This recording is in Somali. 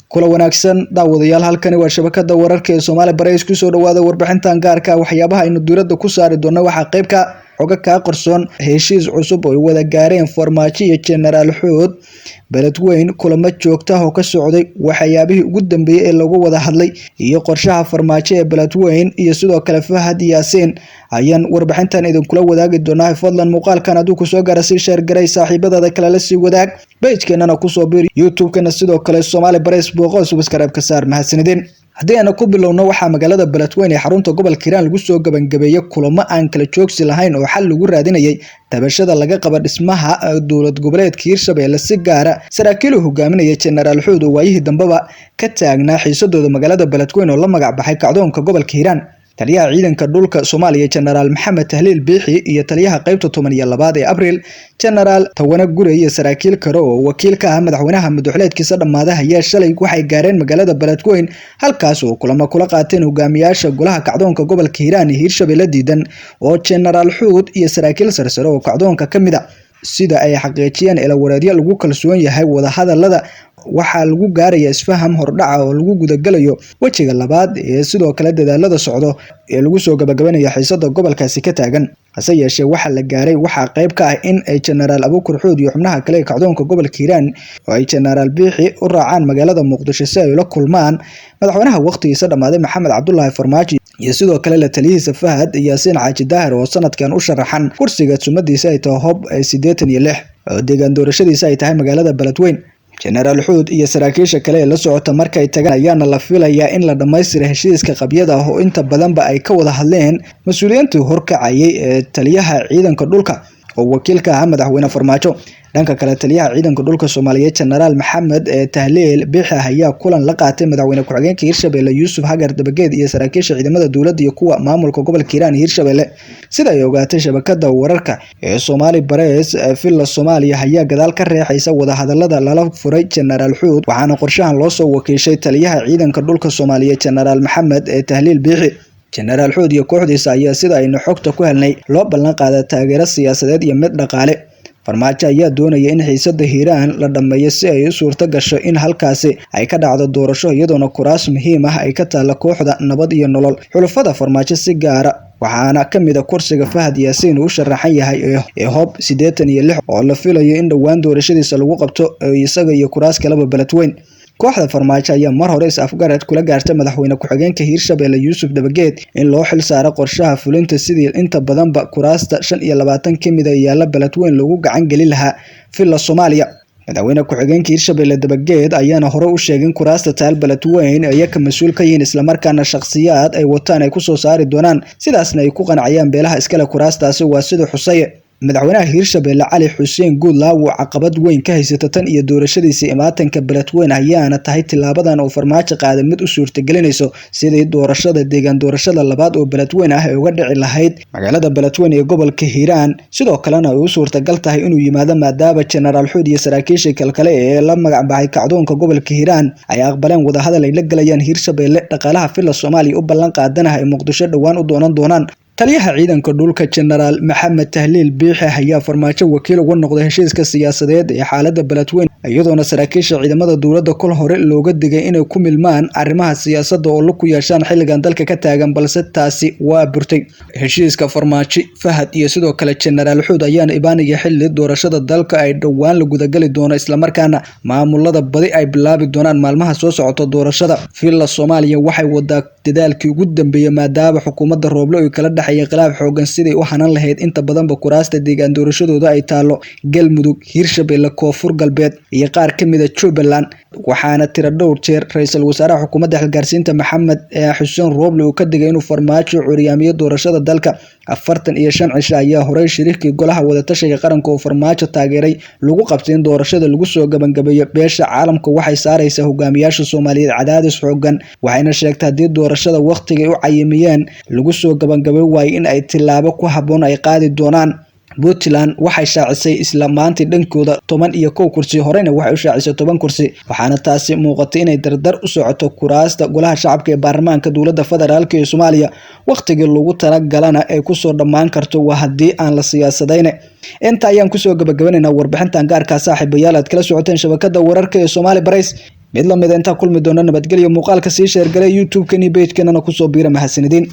kula wanaagsan daawadayaal halkani waa shabakada wararka ee Soomaali Barays ku soo dhawaada warbixintan gaarka waxyaabaha aynu diiradda ku saari doono waxa qayb ka xoga ka qarsoon heshiis cusub oo wada gaareen Farmaajo iyo General Xuud Baladweyne kulamo joogto ah oo ka socday waxyaabihii ugu dambeeyay ee lagu wada hadlay iyo qorshaha Farmaajo ee Baladweyne iyo sidoo kale Fahad Yaasiin ayaan warbixintan idin kula wadaagi doonaa fadlan muuqaalkan haduu ku soo gaarsiin share garay saaxiibadada kale la sii wadaag page-keena ku soo biir YouTube-kana sidoo kale Soomaali Barays booqo subscribe ka saar mahadsanidin haddii aan ku bilowno waxa magaalada Baladweyne ee xarunta gobolka Hiiraan lagu soo gabangabeeyay kulamo aan kala joogsi lahayn oo xal lagu raadinayay tabashada laga qaba dhismaha dowlad goboleedka Hiirshabelle si gaar ah saraakiil hogaaminaya General Xuud oo waayihii dambaba ka taagnaa xiisadooda magaalada Baladweyne oo la magac baxay kacdoonka gobolka Hiiraan taliyaha ciidanka dhulka Soomaaliya General Maxamed Tahliil Biixi iyo taliyaha qaybta 12 ee Abriil General Tawana Gurey iyo saraakiil kale oo wakiil ka ah madaxweynaha madaxweynaha dhamaadaha ayaa shalay waxay gaareen magaalada Baladweyne halkaas oo kulamo kula qaateen hogaamiyaasha golaha kacdoonka gobolka Hiiraan iyo Hiirshabelle diidan oo General Xuud iyo saraakiil sarsare oo kacdoonka kamid ah sida ay xaqiijiyeen ila wareedyo lagu kalsoon yahay wada hadalada waxa lagu gaaraya isfaham hordhaca oo lagu gudagalayo wajiga labaad ee sidoo kale dadaalada socdo ee lagu soo gabagabanayo xiisada gobolkaasi ka taagan hase yeeshee waxa la gaaray waxa qayb ka ah in ay General Xuud iyo xubnaha kale ee kacdoonka gobolka Hiiraan oo ay General Biixi u raacaan magaalada Muqdisho si ay la kulmaan madaxweynaha waqtigiisa dhamaaday Maxamed Cabdullaahi Farmaajo iyo sidoo kale la taliyihiisa Fahad Yaasiin oo sanadkan u sharaxan kursiga sumadiisa ay tahay hob 86 oo deegaan doorashadiisa ay tahay magaalada Baladweyne General Xuud iyo saraakiisha kale ee la socota marka ay tagaan ayaana la filayaa in la dhameystiro heshiiska qabyada ah oo inta badanba ay ka wada hadleen mas'uuliyiinta horkacayay ee taliyaha ciidanka dhulka oo wakiilka ah madaxweyne Farmaajo dhanka kale taliyaha ciidanka dhulka Soomaaliyeed General Maxamed Tahliil Biixi ayaa kulan la qaatay madaxweyne ku-xigeenka Hiirshabelle Yuusuf Hagar Dabageed iyo saraakiisha ciidamada dowladda iyo kuwa maamulka gobolka Hiiraan Hiirshabelle sida ay ogaatay shabakada wararka ee Soomaali Barays filla Soomaaliya ayaa gadaal ka reexaysa wada hadalada lala furay General Xuud waxaana qorshahan loo soo wakiishay taliyaha ciidanka dhulka Soomaaliyeed General Maxamed Tahliil Biixi General Xuud iyo kooxdiisa ayaa sida aynu xogta ku helnay loo ballan qaaday taageero siyaasadeed iyo mid dhaqaale Farmaajo ayaa doonaya in xiisada Hiiraan la dhameeyo si ay u suurto gasho in halkaasi ay ka dhacdo doorasho iyadoona kuraas muhiim ah ay ka taala kooxda nabad iyo nolol xulafada Farmaajo si gaar ah waxaana kamid ah kursiga Fahad Yaasiin uu sharaxan yahay ee hob 86 oo la filayo in dhawaan doorashadiisa lagu qabto isaga iyo kuraas kale Baladweyne kooxda Farmaajo ayaa mar hore is-afgarad kula gaartay madaxweyne ku-xigeenka Hiirshabelle Yuusuf Dabageed in loo xil saaro qorshaha fulinta sidii inta badanba kuraasta 25 kamid ah yaala Baladweyne lagu gacan gelin lahaa filla Soomaaliya madaxweyne ku-xigeenka Hiirshabelle Dabageed ayaana hore u sheegay kuraasta taal Baladweyne ay ka mas'uul ka yihiin isla markaana shakhsiyaad ay wataan ay ku soo saari doonaan sidaasna ay ku qanciyaan beelaha iskale kuraastaasi waa sida Xusaye madaxweynaha Hiirshabelle Cali Xuseen Guudlaaw oo caqabad weyn ka haysata tan iyo doorashadiisa imaatanka Baladweyne ayaana tahay tilaabadan oo Farmaajo qaaday mid u suurtagelinayso sidii doorashada deegaan doorashada labaad oo Baladweyne ah ay uga dhici lahayd magaalada Baladweyne ee gobolka Hiiraan sidoo kalena ay u suurtagal tahay inuu yimaado maadaama General Xuud iyo saraakiisha kale ee la magac baxay kacdoonka gobolka Hiiraan ay aqbaleen wada hadal ay la galayaan Hiirshabelle dhaqaalaha filla Soomaaliya u ballan qaadanahay ay Muqdisho dhawaan u doonaan taliyaha ciidanka dhulka General Maxamed Tahliil Biixi ayaa Farmaajo wakiil uga noqday heshiiska siyaasadeed ee xaaladda Baladweyne iyadoona saraakiisha ciidamada dowladda kol hore looga digay inay ku milmaan arrimaha siyaasadda oo ku yeeshaan xilligan dalka ka taagan balse taasi waa burtay heshiiska Farmaajo Fahad iyo sidoo kale General Xuud ayaana ibaanaya xilli doorashada dalka ay dhawaan la gudagali doono isla markaana maamulada badi ay bilaabi doonaan maalmaha soo socota doorashada filla Soomaaliya waxay wadaa dadaalkii ugu dambeeyay maadaama xukuumadda Rooblo ay kala dhaxayeen khilaaf xoogan sidii u hanan lahayd inta badanba kuraasta deegaan doorashadooda ay taalo Galmudug Hiirshabelle Koonfur Galbeed iyo qaar kamid ah Jubbaland waxaana tira dhowr jeer ra'iisul wasaaraha xukuumadda xilgaarsiinta Maxamed Xuseen Rooblo uu ka digay inuu Farmaajo curyaamiyo doorashada dalka 45 cisho ayaa horey shirkii golaha wada tashiga qaranka oo Farmaajo taageeray lagu qabtay in doorashada lagu soo gabangabeeyo beesha caalamka waxay saaraysaa hogaamiyaasha Soomaaliyeed cadaadis xoogan waxayna sheegtay hadii doorashada waqtiga u cayimiyeen lagu soo gabangabeeyo way in ay tilaabo ku haboon ay qaadi doonaan Puntland waxay shaacisay isla maantii dhankooda 11 kursi horena waxay u shaacisay 10 kursi waxaana taasi muuqatay inay dardar u socoto kuraasta golaha shacabka ee baarlamaanka dowladda federaalka ee Soomaaliya waqtiga lagu talagalana ay ku soo dhamaan karto waa hadii aan la siyaasadeyn inta ayaan ku soo gabagabeynaa warbixintan gaarka saaxiibayaal aad kala socoteen shabakada wararka ee Soomaali Barays mid la mid inta kulmi doona nabadgelyo muuqaalka sii share galay YouTube-kan iyo page-kana ku soo biira mahadsanidin.